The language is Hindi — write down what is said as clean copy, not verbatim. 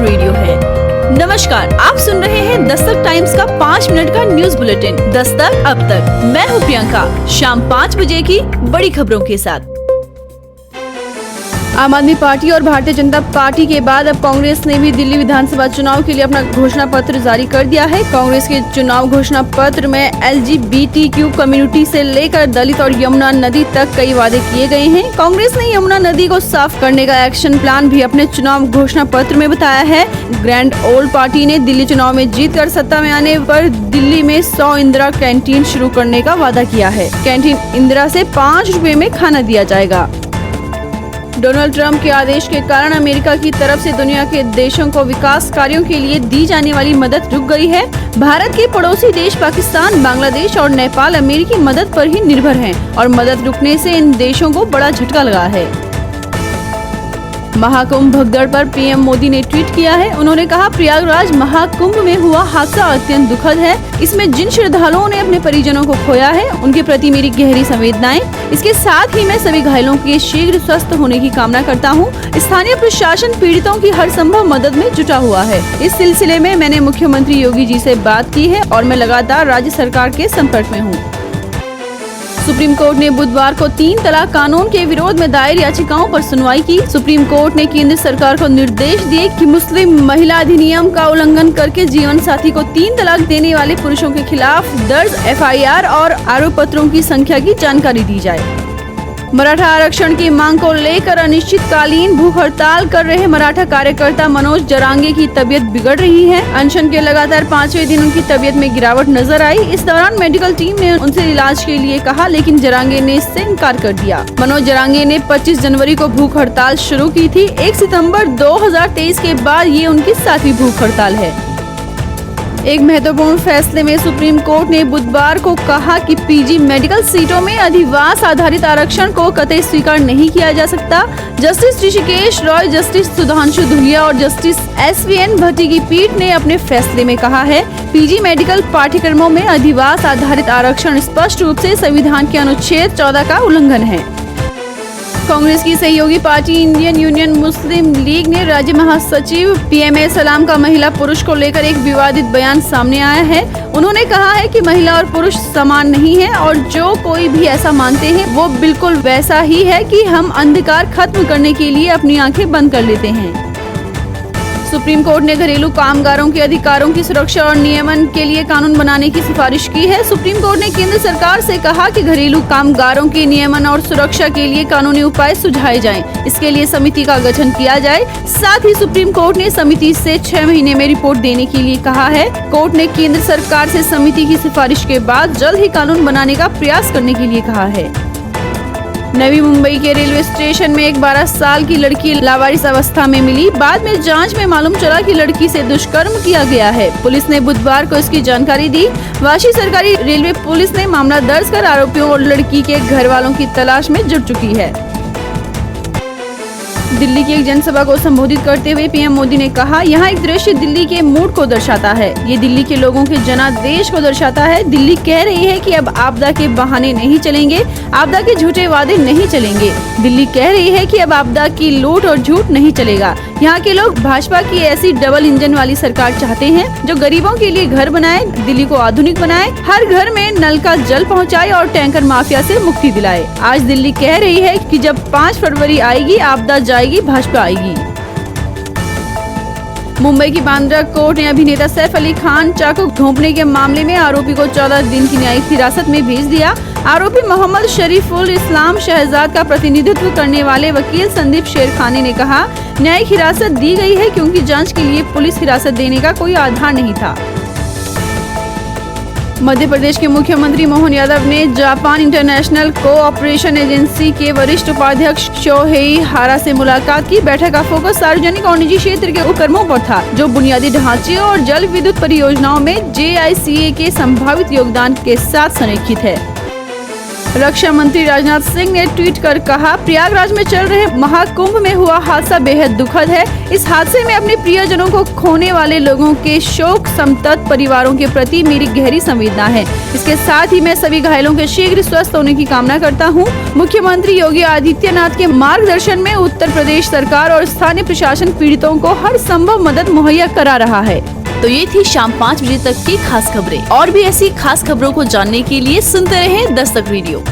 रेडियो है। नमस्कार, आप सुन रहे हैं दस्तक टाइम्स का 5 मिनट का न्यूज बुलेटिन दस्तक अब तक। मैं हूं प्रियंका। शाम 5 बजे की बड़ी खबरों के साथ। आम आदमी पार्टी और भारतीय जनता पार्टी के बाद अब कांग्रेस ने भी दिल्ली विधानसभा चुनाव के लिए अपना घोषणा पत्र जारी कर दिया है। कांग्रेस के चुनाव घोषणा पत्र में LGBTQ कम्युनिटी से लेकर दलित और यमुना नदी तक कई वादे किए गए हैं। कांग्रेस ने यमुना नदी को साफ करने का एक्शन प्लान भी अपने चुनाव घोषणा पत्र में बताया है। ग्रैंड ओल्ड पार्टी ने दिल्ली चुनाव में जीतकर सत्ता में आने पर दिल्ली में 100 इंदिरा कैंटीन शुरू करने का वादा किया है। कैंटीन इंदिरा से 5 रुपए में खाना दिया जाएगा। डोनाल्ड ट्रंप के आदेश के कारण अमेरिका की तरफ से दुनिया के देशों को विकास कार्यों के लिए दी जाने वाली मदद रुक गई है। भारत के पड़ोसी देश पाकिस्तान, बांग्लादेश और नेपाल अमेरिकी मदद पर ही निर्भर हैं और मदद रुकने से इन देशों को बड़ा झटका लगा है। महाकुंभ भगदड़ पर पीएम मोदी ने ट्वीट किया है। उन्होंने कहा, प्रयागराज महाकुंभ में हुआ हादसा अत्यंत दुखद है। इसमें जिन श्रद्धालुओं ने अपने परिजनों को खोया है उनके प्रति मेरी गहरी संवेदनाएं। इसके साथ ही मैं सभी घायलों के शीघ्र स्वस्थ होने की कामना करता हूं। स्थानीय प्रशासन पीड़ितों की हर संभव मदद में जुटा हुआ है। इस सिलसिले में मैंने मुख्यमंत्री योगी जी से बात की है और मैं लगातार राज्य सरकार के संपर्क में हूँ। सुप्रीम कोर्ट ने बुधवार को 3 तलाक कानून के विरोध में दायर याचिकाओं पर सुनवाई की। सुप्रीम कोर्ट ने केंद्र सरकार को निर्देश दिए कि मुस्लिम महिला अधिनियम का उल्लंघन करके जीवन साथी को 3 तलाक देने वाले पुरुषों के खिलाफ दर्ज FIR और आरोप पत्रों की संख्या की जानकारी दी जाए। मराठा आरक्षण की मांग को लेकर अनिश्चितकालीन भूख हड़ताल कर रहे मराठा कार्यकर्ता मनोज जरांगे की तबीयत बिगड़ रही है। अनशन के लगातार 5वें दिन उनकी तबीयत में गिरावट नजर आई। इस दौरान मेडिकल टीम ने उनसे इलाज के लिए कहा, लेकिन जरांगे ने इससे इनकार कर दिया। मनोज जरांगे ने 25 जनवरी को भूख हड़ताल शुरू की थी। 1 सितंबर 2023 के बाद ये उनकी 7वीं भूख हड़ताल है। एक महत्वपूर्ण फैसले में सुप्रीम कोर्ट ने बुधवार को कहा कि PG मेडिकल सीटों में अधिवास आधारित आरक्षण को कतई स्वीकार नहीं किया जा सकता। जस्टिस ऋषिकेश रॉय, जस्टिस सुधांशु धुलिया और जस्टिस SVN भट्टी की पीठ ने अपने फैसले में कहा है, PG मेडिकल पाठ्यक्रमों में अधिवास आधारित आरक्षण स्पष्ट रूप से संविधान के अनुच्छेद 14 का उल्लंघन है। कांग्रेस की सहयोगी पार्टी इंडियन यूनियन मुस्लिम लीग ने राज्य महासचिव PMA सलाम का महिला पुरुष को लेकर एक विवादित बयान सामने आया है। उन्होंने कहा है कि महिला और पुरुष समान नहीं है और जो कोई भी ऐसा मानते हैं वो बिल्कुल वैसा ही है कि हम अंधकार खत्म करने के लिए अपनी आंखें बंद कर लेते हैं। सुप्रीम कोर्ट ने घरेलू कामगारों के अधिकारों की सुरक्षा और नियमन के लिए कानून बनाने की सिफारिश की है। सुप्रीम कोर्ट ने केंद्र सरकार से कहा कि घरेलू कामगारों के नियमन और सुरक्षा के लिए कानूनी उपाय सुझाए जाएं। इसके लिए समिति का गठन किया जाए। साथ ही सुप्रीम कोर्ट ने समिति से 6 महीने में रिपोर्ट देने के लिए कहा है। कोर्ट ने केंद्र सरकार से समिति की सिफारिश के बाद जल्द ही कानून बनाने का प्रयास करने के लिए कहा है। नवी मुंबई के रेलवे स्टेशन में एक 12 साल की लड़की लावारिस अवस्था में मिली। बाद में जांच में मालूम चला कि लड़की से दुष्कर्म किया गया है। पुलिस ने बुधवार को इसकी जानकारी दी। वाशी सरकारी रेलवे पुलिस ने मामला दर्ज कर आरोपियों और लड़की के घर वालों की तलाश में जुट चुकी है। दिल्ली की एक जनसभा को संबोधित करते हुए पीएम मोदी ने कहा, यहाँ एक दृश्य दिल्ली के मूड को दर्शाता है। ये दिल्ली के लोगों के जनादेश को दर्शाता है। दिल्ली कह रही है कि अब आपदा के बहाने नहीं चलेंगे, आपदा के झूठे वादे नहीं चलेंगे। दिल्ली कह रही है कि अब आपदा की लूट और झूठ नहीं चलेगा। यहाँ के लोग भाजपा की ऐसी डबल इंजन वाली सरकार चाहते हैं जो गरीबों के लिए घर बनाए, दिल्ली को आधुनिक बनाए, हर घर में नल का जल पहुँचाए और टैंकर माफिया से मुक्ति दिलाए। आज दिल्ली कह रही है कि जब 5 फरवरी आएगी, आपदा जाएगी, भाजपा आएगी। मुंबई की बांद्रा कोर्ट ने अभिनेता सैफ अली खान चाकू घोंपने के मामले में आरोपी को 14 दिन की न्यायिक हिरासत में भेज दिया। आरोपी मोहम्मद शरीफुल इस्लाम शहजाद का प्रतिनिधित्व करने वाले वकील संदीप शेरखानी ने कहा, न्यायिक हिरासत दी गई है क्योंकि जांच के लिए पुलिस हिरासत देने का कोई आधार नहीं था। मध्य प्रदेश के मुख्यमंत्री मोहन यादव ने जापान इंटरनेशनल कोऑपरेशन एजेंसी के वरिष्ठ उपाध्यक्ष शोहेई हारा से मुलाकात की। बैठक का फोकस सार्वजनिक और निजी क्षेत्र के उपक्रमों पर था, जो बुनियादी ढांचे और जल विद्युत परियोजनाओं में JICA के संभावित योगदान के साथ संरेखित है। रक्षा मंत्री राजनाथ सिंह ने ट्वीट कर कहा, प्रयागराज में चल रहे महाकुंभ में हुआ हादसा बेहद दुखद है। इस हादसे में अपने प्रियजनों को खोने वाले लोगों के शोक संतप्त परिवारों के प्रति मेरी गहरी संवेदना है। इसके साथ ही मैं सभी घायलों के शीघ्र स्वस्थ होने की कामना करता हूँ। मुख्यमंत्री योगी आदित्यनाथ के मार्गदर्शन में उत्तर प्रदेश सरकार और स्थानीय प्रशासन पीड़ितों को हर संभव मदद मुहैया करा रहा है। तो ये थी शाम 5 बजे तक की खास खबरें। और भी ऐसी खास खबरों को जानने के लिए सुनते रहें दस्तक रेडियो।